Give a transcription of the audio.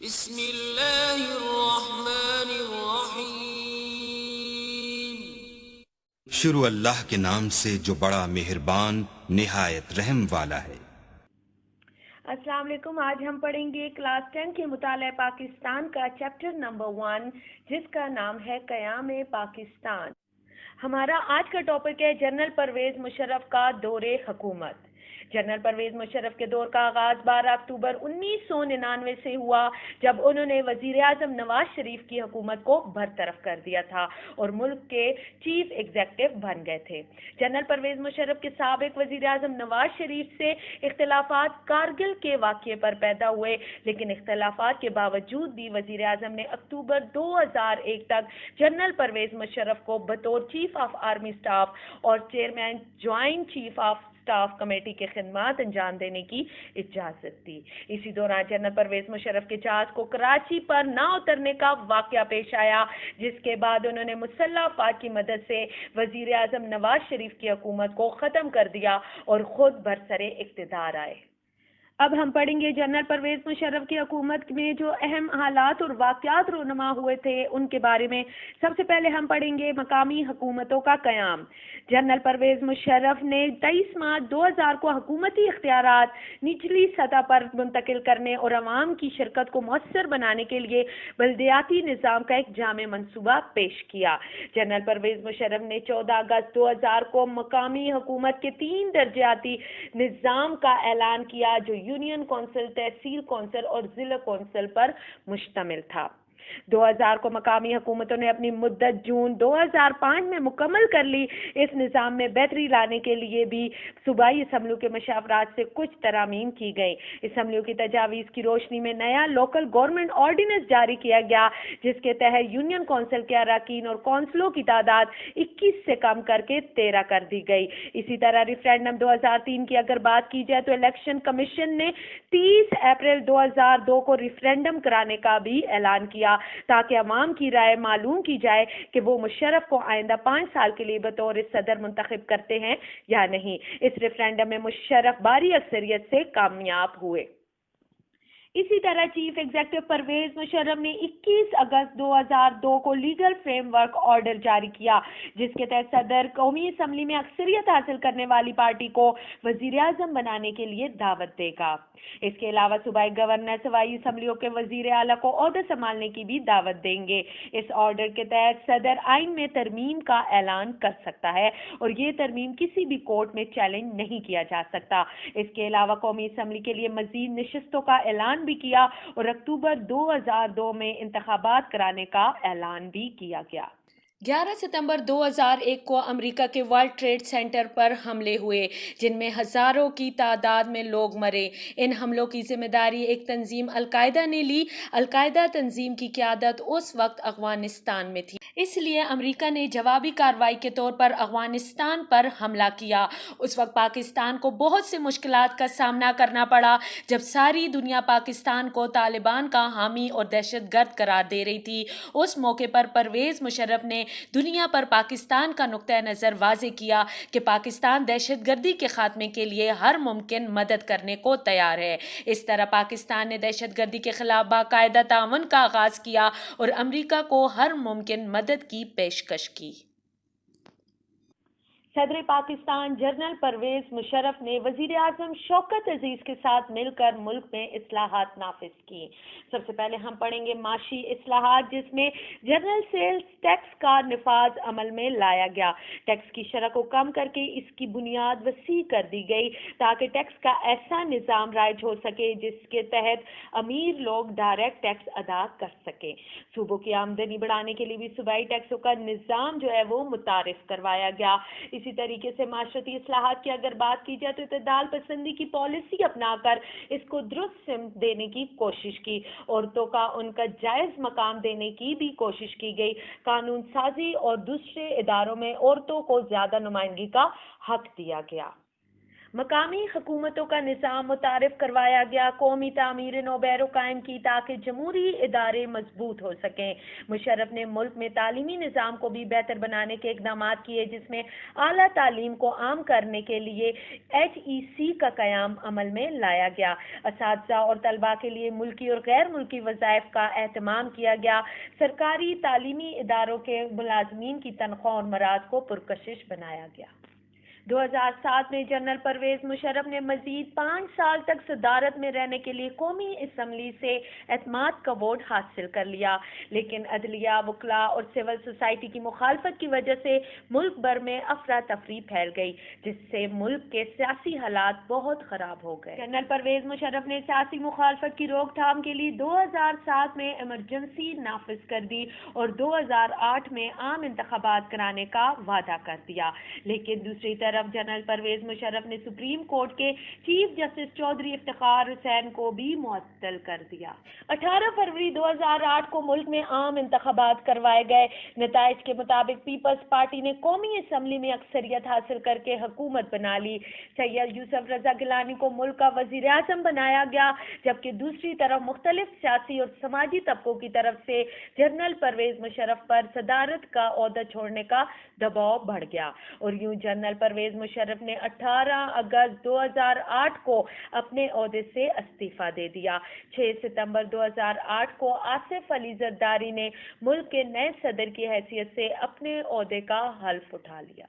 بسم اللہ الرحمن الرحیم۔ شروع اللہ کے نام سے جو بڑا مہربان نہایت رحم والا ہے۔ السلام علیکم۔ آج ہم پڑھیں گے کلاس 10 کے مطالعہ پاکستان کا چیپٹر نمبر 1 جس کا نام ہے قیام پاکستان۔ ہمارا آج کا ٹاپک ہے جنرل پرویز مشرف کا دور حکومت۔ جنرل پرویز مشرف کے دور کا آغاز 12 اکتوبر 1999 سے ہوا جب انہوں نے وزیر اعظم نواز شریف کی حکومت کو برطرف کر دیا تھا اور ملک کے چیف ایگزیکٹو بن گئے تھے۔ جنرل پرویز مشرف کے سابق وزیر اعظم نواز شریف سے اختلافات کارگل کے واقعے پر پیدا ہوئے، لیکن اختلافات کے باوجود بھی وزیر اعظم نے اکتوبر 2001 تک جنرل پرویز مشرف کو بطور چیف آف آرمی اسٹاف اور chairman joint chief of staff committee کے خدمات انجام دینے کی اجازت دی۔ اسی دوران جنرل پرویز مشرف کے جہاز کو کراچی پر نہ اترنے کا واقعہ پیش آیا، جس کے بعد انہوں نے مسلح افواج کی مدد سے وزیر اعظم نواز شریف کی حکومت کو ختم کر دیا اور خود برسر اقتدار آئے۔ اب ہم پڑھیں گے جنرل پرویز مشرف کی حکومت میں جو اہم حالات اور واقعات رونما ہوئے تھے ان کے بارے میں۔ سب سے پہلے ہم پڑھیں گے مقامی حکومتوں کا قیام۔ جنرل پرویز مشرف نے 23 مارچ 2000 کو حکومتی اختیارات نچلی سطح پر منتقل کرنے اور عوام کی شرکت کو مؤثر بنانے کے لیے بلدیاتی نظام کا ایک جامع منصوبہ پیش کیا۔ جنرل پرویز مشرف نے 14 اگست 2000 کو مقامی حکومت کے 3 درجاتی نظام کا اعلان کیا جو یونین کونسل، تحصیل کونسل اور ضلع کونسل پر مشتمل تھا۔ 2000 کو مقامی حکومتوں نے اپنی مدت جون 2005 میں مکمل کر لی۔ اس نظام میں بہتری لانے کے لیے بھی صوبائی اسمبلیوں کے مشاورات سے کچھ ترامیم کی گئی۔ اسمبلیوں کی تجاویز کی روشنی میں نیا لوکل گورنمنٹ آرڈیننس جاری کیا گیا جس کے تحت یونین کونسل کے اراکین اور کونسلوں کی تعداد 21 سے کم کر کے 13 کر دی گئی۔ اسی طرح ریفرینڈم 2003 کی اگر بات کی جائے تو الیکشن کمیشن نے 30 اپریل 2002 کو ریفرینڈم کرانے کا بھی اعلان کیا تاکہ عوام کی رائے معلوم کی جائے کہ وہ مشرف کو آئندہ 5 سال کے لیے بطور صدر منتخب کرتے ہیں یا نہیں۔ اس ریفرینڈم میں مشرف بھاری اکثریت سے کامیاب ہوئے۔ اسی طرح چیف ایگزیکٹو پرویز مشرف نے 21 اگست 2002 کو لیگل فریم ورک آرڈر جاری کیا جس کے تحت صدر قومی اسمبلی میں اکثریت حاصل کرنے والی پارٹی کو وزیر اعظم بنانے کے لیے دعوت دے گا۔ اس کے علاوہ صوبائی گورنر صوبائی اسمبلیوں کے وزیر اعلیٰ کو عہدہ سنبھالنے کی بھی دعوت دیں گے۔ اس آرڈر کے تحت صدر آئین میں ترمیم کا اعلان کر سکتا ہے اور یہ ترمیم کسی بھی کورٹ میں چیلنج نہیں کیا جا سکتا۔ اس کے علاوہ قومی اسمبلی کے لیے مزید نشستوں کا اعلان بھی کیا اور اکتوبر 2002 میں انتخابات کرانے کا اعلان بھی کیا گیا۔ 11 ستمبر 2001 کو امریکہ کے ورلڈ ٹریڈ سینٹر پر حملے ہوئے جن میں ہزاروں کی تعداد میں لوگ مرے۔ ان حملوں کی ذمہ داری ایک تنظیم القاعدہ نے لی۔ القاعدہ تنظیم کی قیادت اس وقت افغانستان میں تھی، اس لیے امریکہ نے جوابی کارروائی کے طور پر افغانستان پر حملہ کیا۔ اس وقت پاکستان کو بہت سے مشکلات کا سامنا کرنا پڑا جب ساری دنیا پاکستان کو طالبان کا حامی اور دہشت گرد قرار دے رہی تھی۔ اس موقع پر پرویز مشرف نے دنیا پر پاکستان کا نقطہ نظر واضح کیا کہ پاکستان دہشت گردی کے خاتمے کے لیے ہر ممکن مدد کرنے کو تیار ہے۔ اس طرح پاکستان نے دہشت گردی کے خلاف باقاعدہ تعاون کا آغاز کیا اور امریکہ کو ہر ممکن مدد کی پیشکش کی۔ صدر پاکستان جنرل پرویز مشرف نے وزیر اعظم شوکت عزیز کے ساتھ مل کر ملک میں اصلاحات نافذ کی۔ سب سے پہلے ہم پڑھیں گے معاشی اصلاحات جس میں جنرل سیلز ٹیکس کا نفاذ عمل میں لایا گیا۔ ٹیکس کی شرح کو کم کر کے اس کی بنیاد وسیع کر دی گئی تاکہ ٹیکس کا ایسا نظام رائج ہو سکے جس کے تحت امیر لوگ ڈائریکٹ ٹیکس ادا کر سکیں۔ صوبوں کی آمدنی بڑھانے کے لیے بھی صوبائی ٹیکسوں کا نظام جو ہے وہ متعارف کروایا گیا۔ اسی طریقے سے معاشرتی اصلاحات کی اگر بات کی جائے تو اعتدال پسندی کی پالیسی اپنا کر اس کو درست سمت دینے کی کوشش کی۔ عورتوں کا ان کا جائز مقام دینے کی بھی کوشش کی گئی۔ قانون سازی اور دوسرے اداروں میں عورتوں کو زیادہ نمائندگی کا حق دیا گیا۔ مقامی حکومتوں کا نظام متعارف کروایا گیا، قومی تعمیر نوبیرو قائم کی تاکہ جمہوری ادارے مضبوط ہو سکیں۔ مشرف نے ملک میں تعلیمی نظام کو بھی بہتر بنانے کے اقدامات کیے، جس میں اعلیٰ تعلیم کو عام کرنے کے لیے HEC کا قیام عمل میں لایا گیا۔ اساتذہ اور طلباء کے لیے ملکی اور غیر ملکی وظائف کا اہتمام کیا گیا۔ سرکاری تعلیمی اداروں کے ملازمین کی تنخواہ اور مراعات کو پرکشش بنایا گیا۔ 2007 میں جنرل پرویز مشرف نے مزید 5 سال تک صدارت میں رہنے کے لیے قومی اسمبلی سے اعتماد کا ووٹ حاصل کر لیا، لیکن عدلیہ، وکلاء اور سول سوسائٹی کی مخالفت کی وجہ سے ملک بھر میں افراتفری پھیل گئی، جس سے ملک کے سیاسی حالات بہت خراب ہو گئے۔ جنرل پرویز مشرف نے سیاسی مخالفت کی روک تھام کے لیے 2007 میں ایمرجنسی نافذ کر دی اور 2008 میں عام انتخابات کرانے کا وعدہ کر دیا، لیکن دوسری طرف جنرل پرویز مشرف نے سپریم کورٹ کے چیف جسٹس چودھری افتخار حسین کو بھی معطل کر دیا۔ 18 فروری 2008 کو ملک میں عام انتخابات کروائے گئے۔ نتائج کے مطابق پیپلز پارٹی نے قومی اسمبلی میں اکثریت حاصل کر کے حکومت بنا لی۔ سید یوسف رضا گیلانی کو ملک کا وزیر اعظم بنایا گیا، جبکہ دوسری طرف مختلف سیاسی اور سماجی طبقوں کی طرف سے جنرل پرویز مشرف پر صدارت کا عہدہ چھوڑنے کا دباؤ بڑھ گیا، اور یوں جنرل پرویز مشرف نے 18 اگست 2008 کو اپنے عہدے سے استعفیٰ دے دیا۔ 6 ستمبر 2008 کو آصف علی زرداری نے ملک کے نئے صدر کی حیثیت سے اپنے عہدے کا حلف اٹھا لیا۔